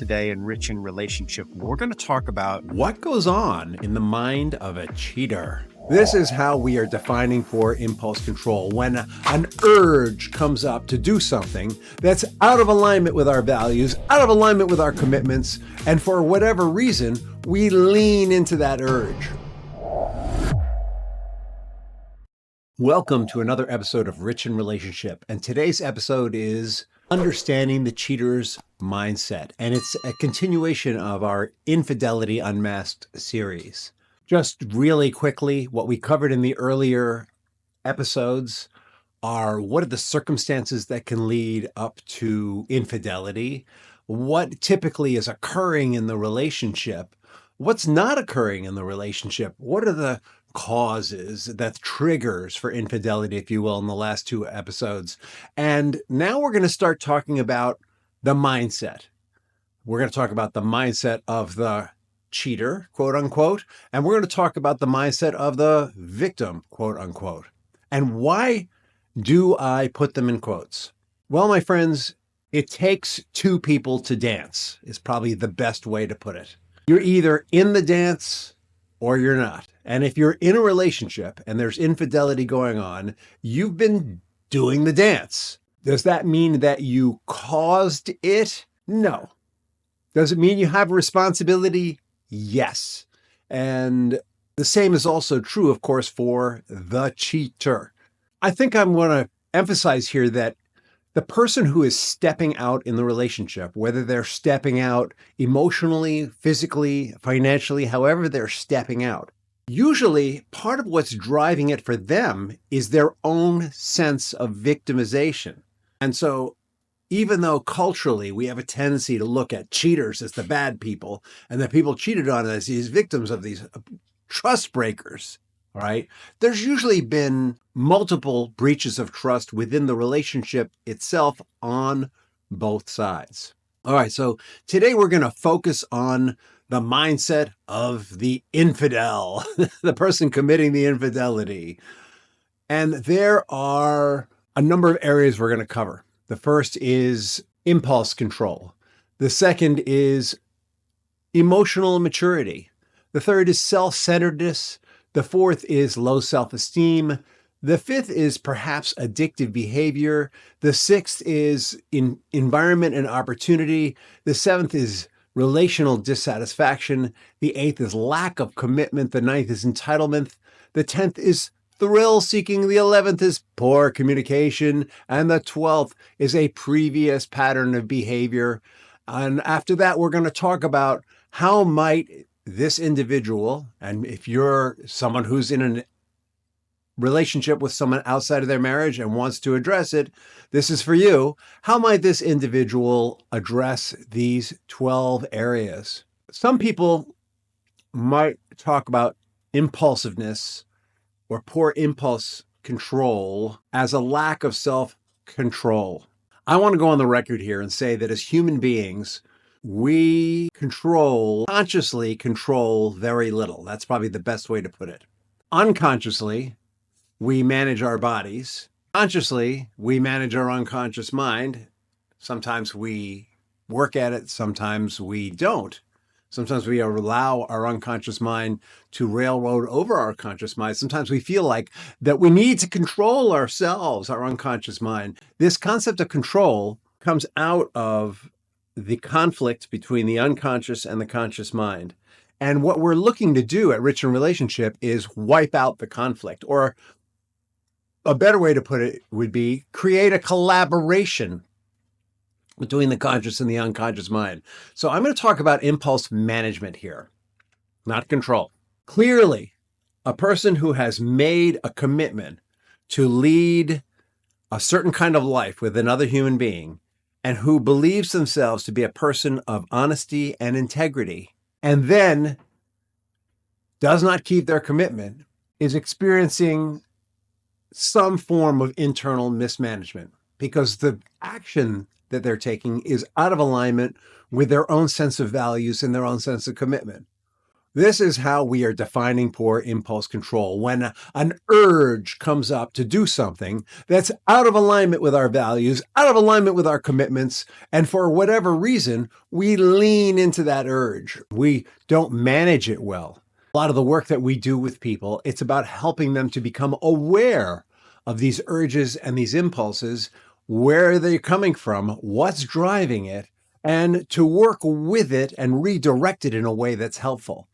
today in Rich in Relationship. We're going to talk about what goes on in the mind of a cheater. This is how we are defining for impulse control. When an urge comes up to do something that's out of alignment with our values, out of alignment with our commitments, and for whatever reason, we lean into that urge. Welcome to another episode of Rich in Relationship. And today's episode is Understanding the Cheater's Mindset. And it's a continuation of our Infidelity Unmasked series. Just really quickly, what we covered in the earlier episodes are what are the circumstances that can lead up to infidelity, what typically is occurring in the relationship, what's not occurring in the relationship, what are the causes, that triggers for infidelity, if you will, in the last two episodes. And now we're going to start talking about the mindset. We're going to talk about the mindset of the cheater, quote unquote, and we're going to talk about the mindset of the victim, quote unquote. And why do I put them in quotes? Well, my friends, it takes two people to dance is probably the best way to put it. You're either in the dance or you're not. And if you're in a relationship and there's infidelity going on, you've been doing the dance. Does that mean that you caused it? No. Does it mean you have a responsibility? Yes. And the same is also true, of course, for the cheater. I think I'm going to emphasize here that the person who is stepping out in the relationship, whether they're stepping out emotionally, physically, financially, however they're stepping out, usually part of what's driving it for them is their own sense of victimization. And so even though culturally we have a tendency to look at cheaters as the bad people and the people cheated on as these victims of these trust breakers, all right, there's usually been multiple breaches of trust within the relationship itself on both sides. All right, so today we're going to focus on the mindset of the infidel, the person committing the infidelity. And there are a number of areas we're going to cover. The first is impulse control. The second is emotional immaturity. The third is self-centeredness. The fourth is low self-esteem. The fifth is perhaps addictive behavior. The sixth is environment and opportunity. The seventh is relational dissatisfaction. The eighth is lack of commitment. The ninth is entitlement. The 10th is thrill seeking. The 11th is poor communication. And the 12th is a previous pattern of behavior. And after that, we're going to talk about how might this individual, and if you're someone who's in a relationship with someone outside of their marriage and wants to address it, this is for you. How might this individual address these 12 areas? Some people might talk about impulsiveness or poor impulse control as a lack of self-control. I want to go on the record here and say that as human beings, we consciously control very little. That's probably the best way to put it. Unconsciously, we manage our bodies. Consciously, we manage our unconscious mind. Sometimes we work at it, sometimes we don't. Sometimes we allow our unconscious mind to railroad over our conscious mind. Sometimes we feel like that we need to control ourselves, our unconscious mind. This concept of control comes out of the conflict between the unconscious and the conscious mind. And what we're looking to do at Rich in Relationship is wipe out the conflict, or a better way to put it would be create a collaboration between the conscious and the unconscious mind. So I'm going to talk about impulse management here, not control. Clearly, a person who has made a commitment to lead a certain kind of life with another human being and who believes themselves to be a person of honesty and integrity, and then does not keep their commitment, is experiencing some form of internal mismanagement because the action that they're taking is out of alignment with their own sense of values and their own sense of commitment. This is how we are defining poor impulse control. When an urge comes up to do something that's out of alignment with our values, out of alignment with our commitments, and for whatever reason, we lean into that urge. We don't manage it well. A lot of the work that we do with people, it's about helping them to become aware of these urges and these impulses, where they're coming from, what's driving it, and to work with it and redirect it in a way that's helpful.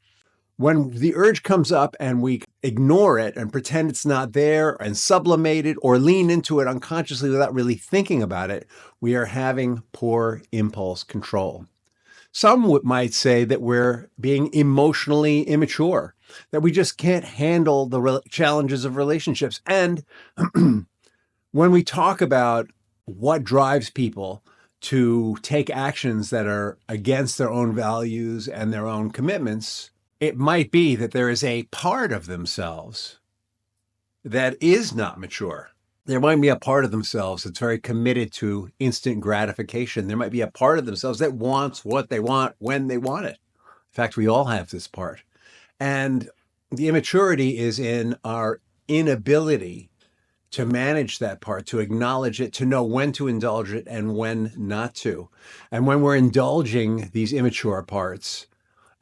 When the urge comes up and we ignore it and pretend it's not there and sublimate it or lean into it unconsciously without really thinking about it, we are having poor impulse control. Some might say that we're being emotionally immature, that we just can't handle the challenges of relationships. And when we talk about what drives people to take actions that are against their own values and their own commitments, it might be that there is a part of themselves that is not mature. There might be a part of themselves that's very committed to instant gratification. There might be a part of themselves that wants what they want when they want it. In fact, we all have this part. And the immaturity is in our inability to manage that part, to acknowledge it, to know when to indulge it and when not to. And when we're indulging these immature parts,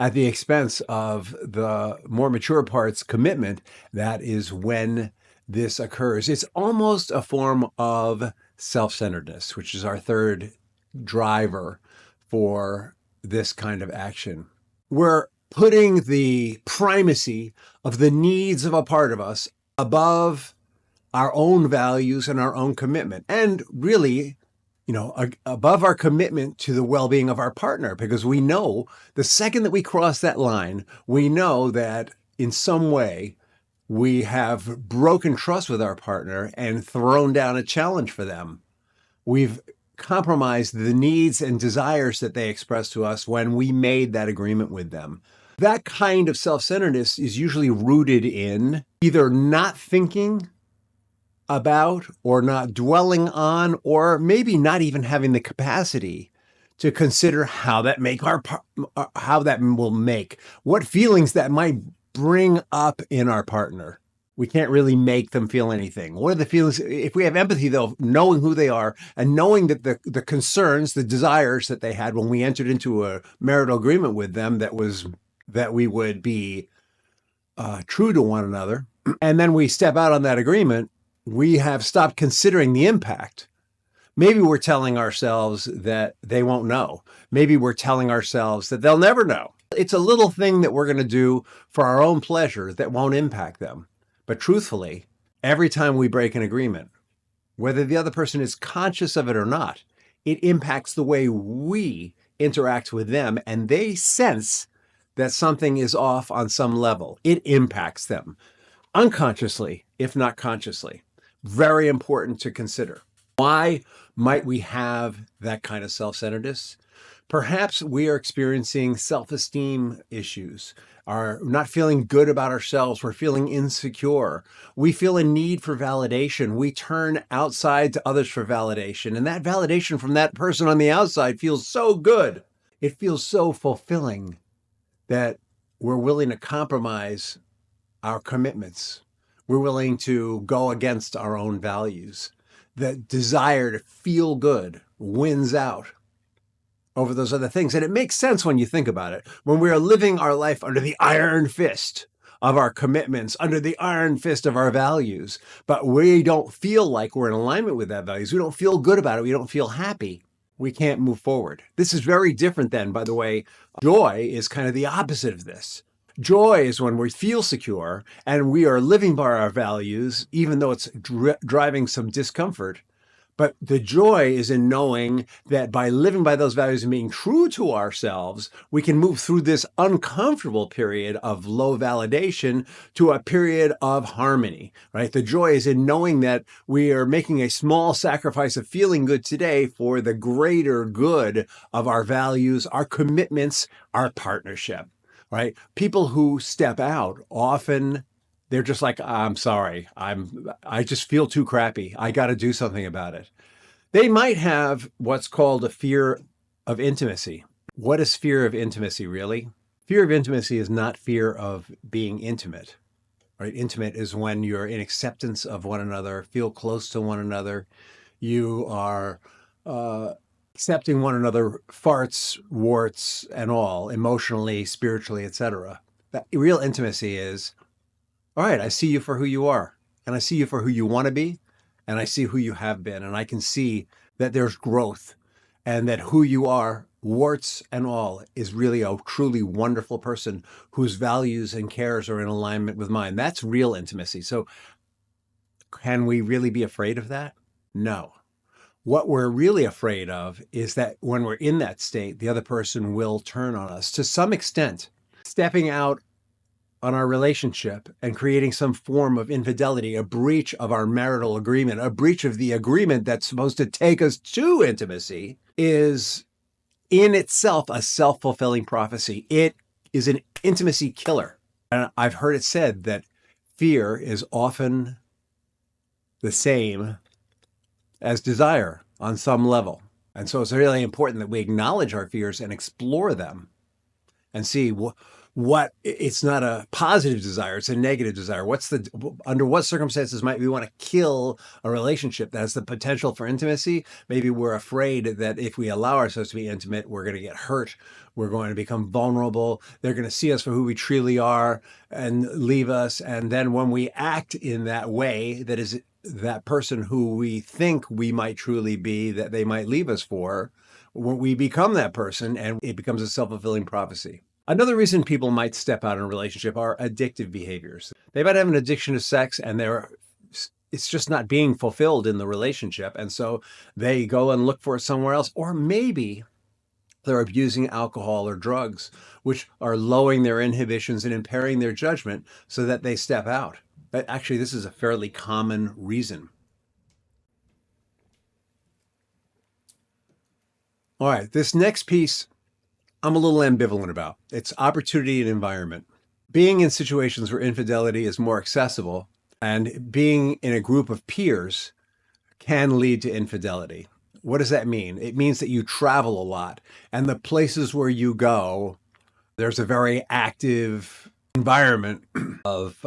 at the expense of the more mature part's commitment, that is when this occurs. It's almost a form of self-centeredness, which is our third driver for this kind of action. We're putting the primacy of the needs of a part of us above our own values and our own commitment. And really, above our commitment to the well-being of our partner, because we know the second that we cross that line, we know that in some way we have broken trust with our partner and thrown down a challenge for them. We've compromised the needs and desires that they expressed to us when we made that agreement with them. That kind of self-centeredness is usually rooted in either not thinking about or not dwelling on, or maybe not even having the capacity to consider how that will make, what feelings that might bring up in our partner. We can't really make them feel anything. What are the feelings? If we have empathy, though, knowing who they are and knowing that the concerns, the desires that they had when we entered into a marital agreement with them, that we would be true to one another, and then we step out on that agreement, we have stopped considering the impact. Maybe we're telling ourselves that they won't know. Maybe we're telling ourselves that they'll never know. It's a little thing that we're going to do for our own pleasure that won't impact them. But truthfully, every time we break an agreement, whether the other person is conscious of it or not, it impacts the way we interact with them, and they sense that something is off on some level. It impacts them unconsciously, if not consciously. Very important to consider. Why might we have that kind of self-centeredness? Perhaps we are experiencing self-esteem issues, are not feeling good about ourselves. We're feeling insecure. We feel a need for validation. We turn outside to others for validation. And that validation from that person on the outside feels so good. It feels so fulfilling that we're willing to compromise our commitments. We're willing to go against our own values. The desire to feel good wins out over those other things. And it makes sense when you think about it. When we are living our life under the iron fist of our commitments, under the iron fist of our values, but we don't feel like we're in alignment with that values. We don't feel good about it. We don't feel happy. We can't move forward. This is very different than, by the way, joy is kind of the opposite of this. Joy is when we feel secure and we are living by our values, even though it's driving some discomfort. But the joy is in knowing that by living by those values and being true to ourselves, we can move through this uncomfortable period of low validation to a period of harmony, right? The joy is in knowing that we are making a small sacrifice of feeling good today for the greater good of our values, our commitments, our partnership, right? People who step out often, they're just like, I'm sorry, I just feel too crappy. I got to do something about it. They might have what's called a fear of intimacy. What is fear of intimacy really? Fear of intimacy is not fear of being intimate, right? Intimate is when you're in acceptance of one another, feel close to one another. You are uh, accepting one another, farts, warts, and all, emotionally, spiritually, etc. That real intimacy is, all right, I see you for who you are, and I see you for who you want to be, and I see who you have been, and I can see that there's growth, and that who you are, warts and all, is really a truly wonderful person whose values and cares are in alignment with mine. That's real intimacy. So, can we really be afraid of that? No. What we're really afraid of is that when we're in that state, the other person will turn on us to some extent, stepping out on our relationship and creating some form of infidelity, a breach of our marital agreement, a breach of the agreement that's supposed to take us to intimacy, is in itself a self-fulfilling prophecy. It is an intimacy killer. And I've heard it said that fear is often the same as desire on some level. And so it's really important that we acknowledge our fears and explore them and see what it's not a positive desire, it's a negative desire. Under what circumstances might we want to kill a relationship that has the potential for intimacy? Maybe we're afraid that if we allow ourselves to be intimate, we're going to get hurt. We're going to become vulnerable. They're going to see us for who we truly are and leave us. And then when we act in that way, that is that person who we think we might truly be, that they might leave us for, when we become that person, and it becomes a self-fulfilling prophecy. Another reason people might step out in a relationship are addictive behaviors. They might have an addiction to sex and it's just not being fulfilled in the relationship. And so they go and look for it somewhere else. Or maybe they're abusing alcohol or drugs, which are lowering their inhibitions and impairing their judgment so that they step out. But actually, this is a fairly common reason. All right, this next piece I'm a little ambivalent about. It's opportunity and environment. Being in situations where infidelity is more accessible and being in a group of peers can lead to infidelity. What does that mean? It means that you travel a lot, and the places where you go, there's a very active environment of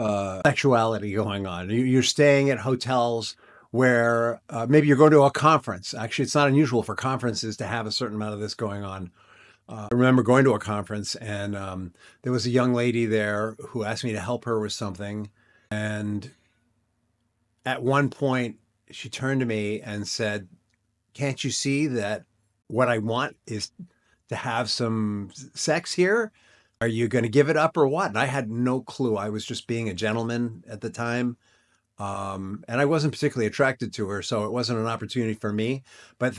sexuality going on. You're staying at hotels where maybe you're going to a conference. Actually, it's not unusual for conferences to have a certain amount of this going on. I remember going to a conference, and there was a young lady there who asked me to help her with something. And at one point, she turned to me and said, "Can't you see that what I want is to have some sex here? Are you going to give it up or what?" And I had no clue. I was just being a gentleman at the time. And I wasn't particularly attracted to her, so it wasn't an opportunity for me. But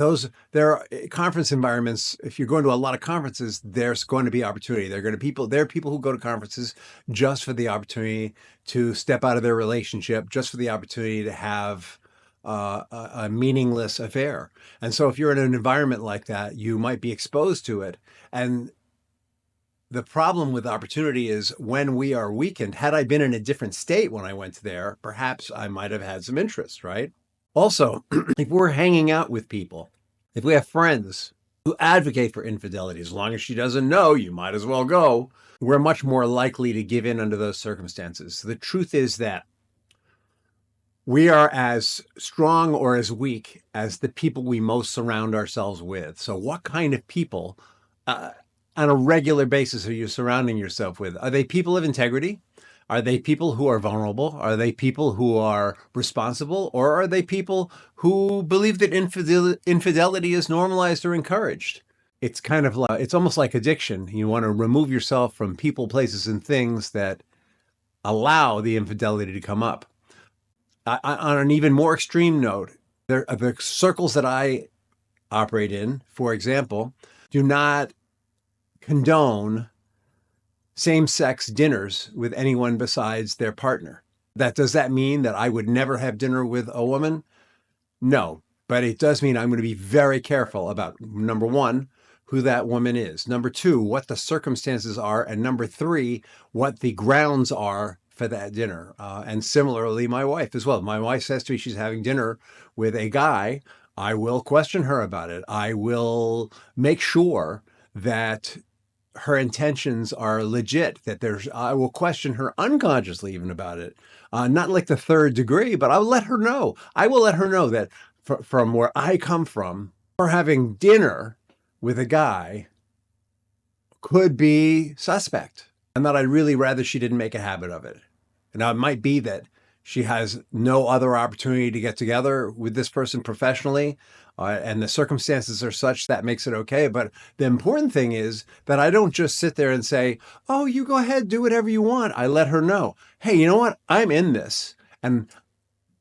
there are conference environments. If you're going to a lot of conferences, there's going to be opportunity. There are people who go to conferences just for the opportunity to step out of their relationship, just for the opportunity to have a meaningless affair. And so if you're in an environment like that, you might be exposed to it. And the problem with opportunity is when we are weakened. Had I been in a different state when I went there, perhaps I might have had some interest, right? Also, if we're hanging out with people, if we have friends who advocate for infidelity, as long as she doesn't know, you might as well go, we're much more likely to give in under those circumstances. The truth is that we are as strong or as weak as the people we most surround ourselves with. So what kind of people on a regular basis are you surrounding yourself with? Are they people of integrity? Are they people who are vulnerable? Are they people who are responsible? Or are they people who believe that infidelity is normalized or encouraged? It's kind of like, it's almost like addiction. You want to remove yourself from people, places, and things that allow the infidelity to come up. On an even more extreme note, the circles that I operate in, for example, do not condone same-sex dinners with anyone besides their partner. Does that mean that I would never have dinner with a woman? No, but it does mean I'm going to be very careful about, number one, who that woman is. Number two, what the circumstances are. And number three, what the grounds are for that dinner. And similarly, my wife as well. My wife says to me she's having dinner with a guy. I will question her about it. I will make sure that her intentions are legit, that I will question her unconsciously even about it. Not like the third degree, but I'll let her know. I will let her know that from where I come from, her having dinner with a guy could be suspect, and that I'd really rather she didn't make a habit of it. Now, it might be that she has no other opportunity to get together with this person professionally, and the circumstances are such that makes it okay. But the important thing is that I don't just sit there and say, oh, you go ahead, do whatever you want. I let her know, hey, you know what? I'm in this. And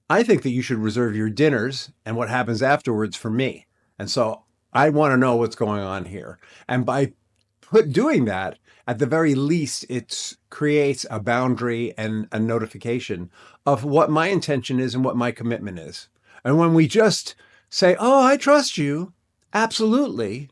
I think that you should reserve your dinners and what happens afterwards for me. And so I want to know what's going on here. And by doing that, at the very least, it creates a boundary and a notification of what my intention is and what my commitment is. And when we just say, oh, I trust you, absolutely,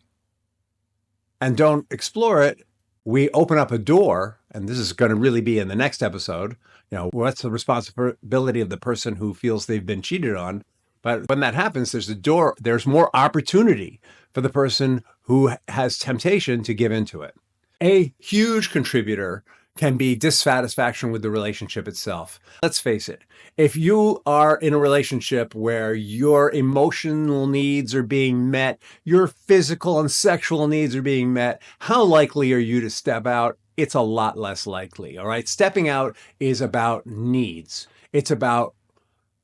and don't explore it, we open up a door, and this is going to really be in the next episode. What's the responsibility of the person who feels they've been cheated on? But when that happens, there's more opportunity for the person who has temptation to give into it. A huge contributor can be dissatisfaction with the relationship itself. Let's face it, if you are in a relationship where your emotional needs are being met, your physical and sexual needs are being met, how likely are you to step out? It's a lot less likely, all right? Stepping out is about needs. It's about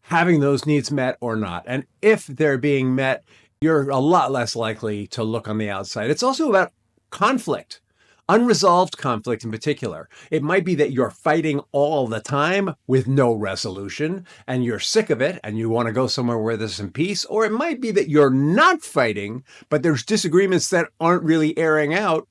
having those needs met or not. And if they're being met, you're a lot less likely to look on the outside. It's also about conflict. Unresolved conflict in particular. It might be that you're fighting all the time with no resolution and you're sick of it and you want to go somewhere where there's some peace. Or it might be that you're not fighting, but there's disagreements that aren't really airing out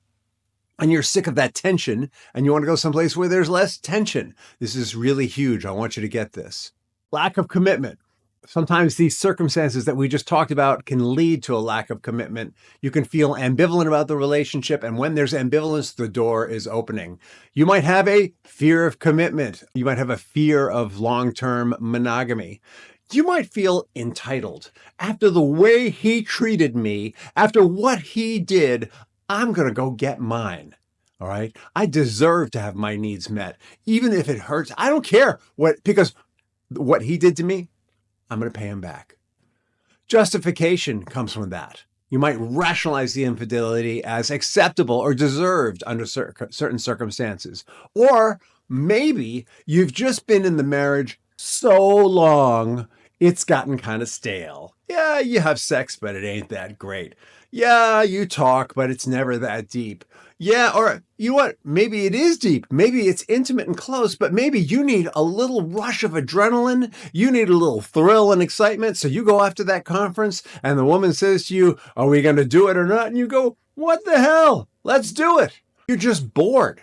and you're sick of that tension and you want to go someplace where there's less tension. This is really huge. I want you to get this. Lack of commitment. Sometimes these circumstances that we just talked about can lead to a lack of commitment. You can feel ambivalent about the relationship, and when there's ambivalence, the door is opening. You might have a fear of commitment. You might have a fear of long-term monogamy. You might feel entitled. After the way he treated me, after what he did, I'm going to go get mine. All right? I deserve to have my needs met, even if it hurts. I don't care because what he did to me, I'm going to pay him back. Justification comes from that. You might rationalize the infidelity as acceptable or deserved under certain circumstances. Or maybe you've just been in the marriage so long, it's gotten kind of stale. Yeah, you have sex, but it ain't that great. Yeah, you talk, but it's never that deep. Yeah, or you know what? Maybe it is deep. Maybe it's intimate and close, but maybe you need a little rush of adrenaline. You need a little thrill and excitement. So you go after that conference and the woman says to you, are we going to do it or not? And you go, what the hell? Let's do it. You're just bored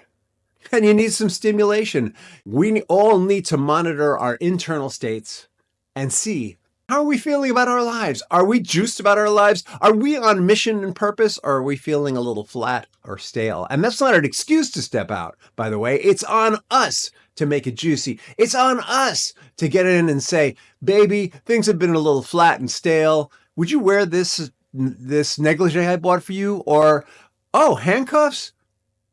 and you need some stimulation. We all need to monitor our internal states and see, how are we feeling about our lives? Are we juiced about our lives? Are we on mission and purpose, or are we feeling a little flat or stale? And that's not an excuse to step out, by the way. It's on us to make it juicy. It's on us to get in and say, baby, things have been a little flat and stale. Would you wear this negligee I bought for you? Or, oh, handcuffs?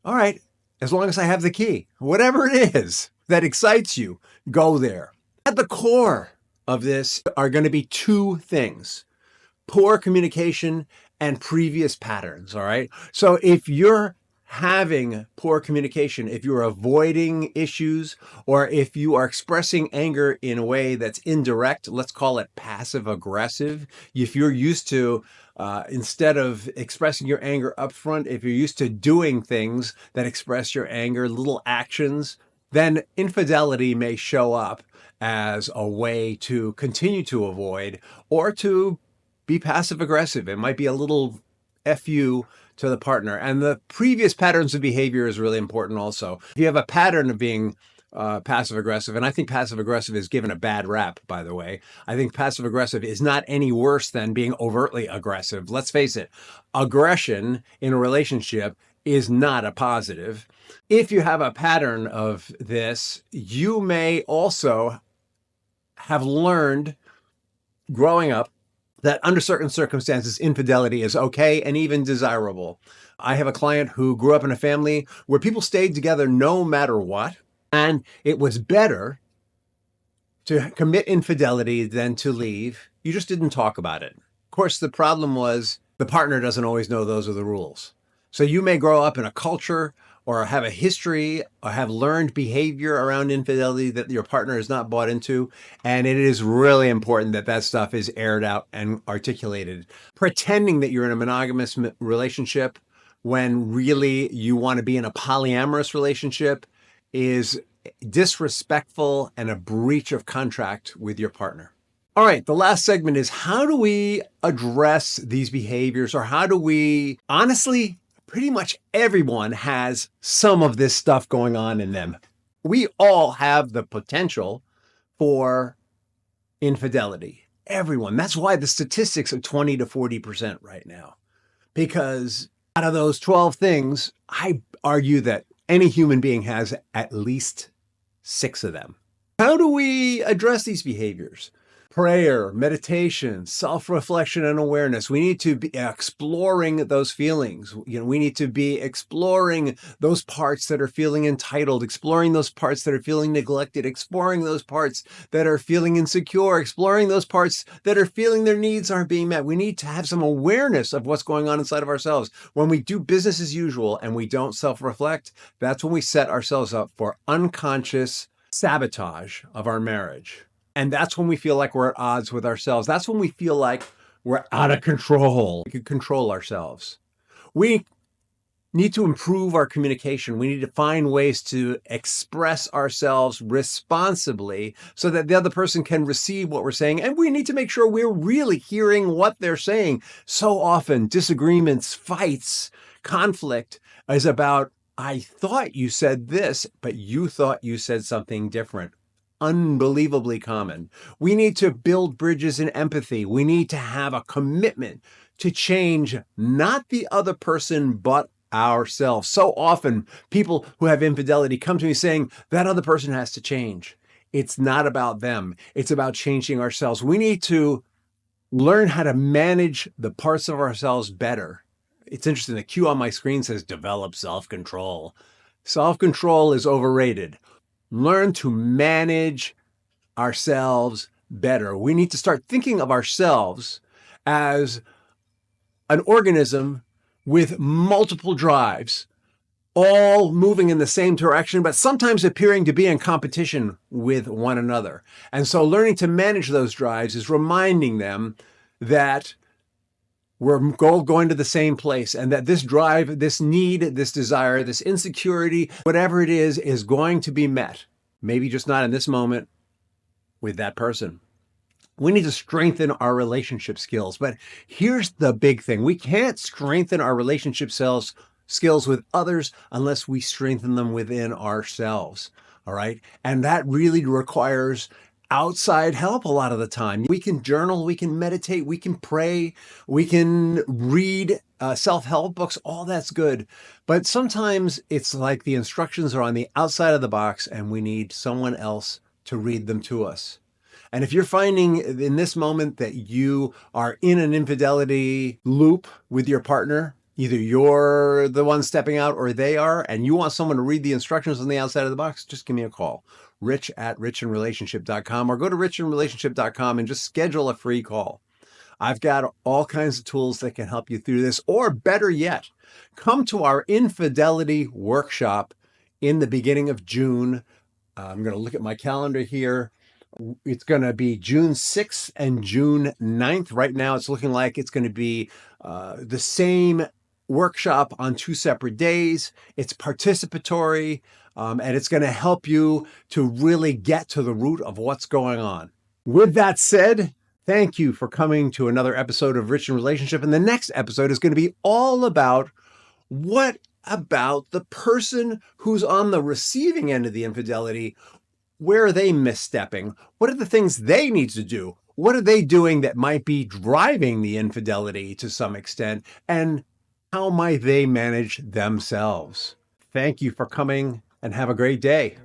All right, as long as I have the key. Whatever it is that excites you, go there. At the core of this are going to be two things: poor communication and previous patterns. All right. So if you're having poor communication, if you're avoiding issues, or if you are expressing anger in a way that's indirect, let's call it passive aggressive. If you're used to, instead of expressing your anger up front, if you're used to doing things that express your anger, little actions, then infidelity may show up as a way to continue to avoid or to be passive aggressive. It might be a little FU to the partner. And the previous patterns of behavior is really important also. If you have a pattern of being passive aggressive, and I think passive aggressive is given a bad rap, by the way. I think passive aggressive is not any worse than being overtly aggressive. Let's face it, aggression in a relationship is not a positive. If you have a pattern of this, you may also have learned growing up that under certain circumstances, infidelity is okay and even desirable. I have a client who grew up in a family where people stayed together no matter what, and it was better to commit infidelity than to leave. You just didn't talk about it. Of course, the problem was the partner doesn't always know those are the rules. So you may grow up in a culture or have a history or have learned behavior around infidelity that your partner has not bought into. And it is really important that that stuff is aired out and articulated. Pretending that you're in a monogamous relationship when really you want to be in a polyamorous relationship is disrespectful and a breach of contract with your partner. All right, the last segment is how do we address these behaviors, or how do we, honestly, pretty much everyone has some of this stuff going on in them. We all have the potential for infidelity. Everyone. That's why the statistics are 20 to 40% right now. Because out of those 12 things, I argue that any human being has at least 6 of them. How do we address these behaviors? Prayer, meditation, self-reflection and awareness. We need to be exploring those feelings. We need to be exploring those parts that are feeling entitled, exploring those parts that are feeling neglected, exploring those parts that are feeling insecure, exploring those parts that are feeling their needs aren't being met. We need to have some awareness of what's going on inside of ourselves. When we do business as usual and we don't self-reflect, that's when we set ourselves up for unconscious sabotage of our marriage. And that's when we feel like we're at odds with ourselves. That's when we feel like we're out of control. We can control ourselves. We need to improve our communication. We need to find ways to express ourselves responsibly so that the other person can receive what we're saying. And we need to make sure we're really hearing what they're saying. So often, disagreements, fights, conflict is about, I thought you said this, but you thought you said something different. Unbelievably common. We need to build bridges in empathy. We need to have a commitment to change not the other person, but ourselves. So often people who have infidelity come to me saying that other person has to change. It's not about them. It's about changing ourselves. We need to learn how to manage the parts of ourselves better. It's interesting. The cue on my screen says develop self-control. Self-control is overrated. Learn to manage ourselves better. We need to start thinking of ourselves as an organism with multiple drives, all moving in the same direction, but sometimes appearing to be in competition with one another. And so learning to manage those drives is reminding them that we're going to the same place, and that this drive, this need, this desire, this insecurity, whatever it is going to be met. Maybe just not in this moment with that person. We need to strengthen our relationship skills. But here's the big thing. We can't strengthen our relationship skills with others unless we strengthen them within ourselves. All right. And that really requires outside help a lot of the time. We can journal, we can meditate, we can pray, we can read self-help books, all that's good. But sometimes it's like the instructions are on the outside of the box and we need someone else to read them to us. And if you're finding in this moment that you are in an infidelity loop with your partner, either you're the one stepping out or they are, and you want someone to read the instructions on the outside of the box, just give me a call. rich@richinrelationship.com, or go to richinrelationship.com and just schedule a free call. I've got all kinds of tools that can help you through this, or better yet, come to our infidelity workshop in the beginning of June. I'm going to look at my calendar here. It's going to be June 6th and June 9th. Right now, it's looking like it's going to be the same workshop on 2 separate days. It's participatory, and it's going to help you to really get to the root of what's going on. With that said, thank you for coming to another episode of Rich in Relationship. And the next episode is going to be all about what about the person who's on the receiving end of the infidelity. Where are they misstepping? What are the things they need to do? What are they doing that might be driving the infidelity to some extent? And how might they manage themselves? Thank you for coming and have a great day.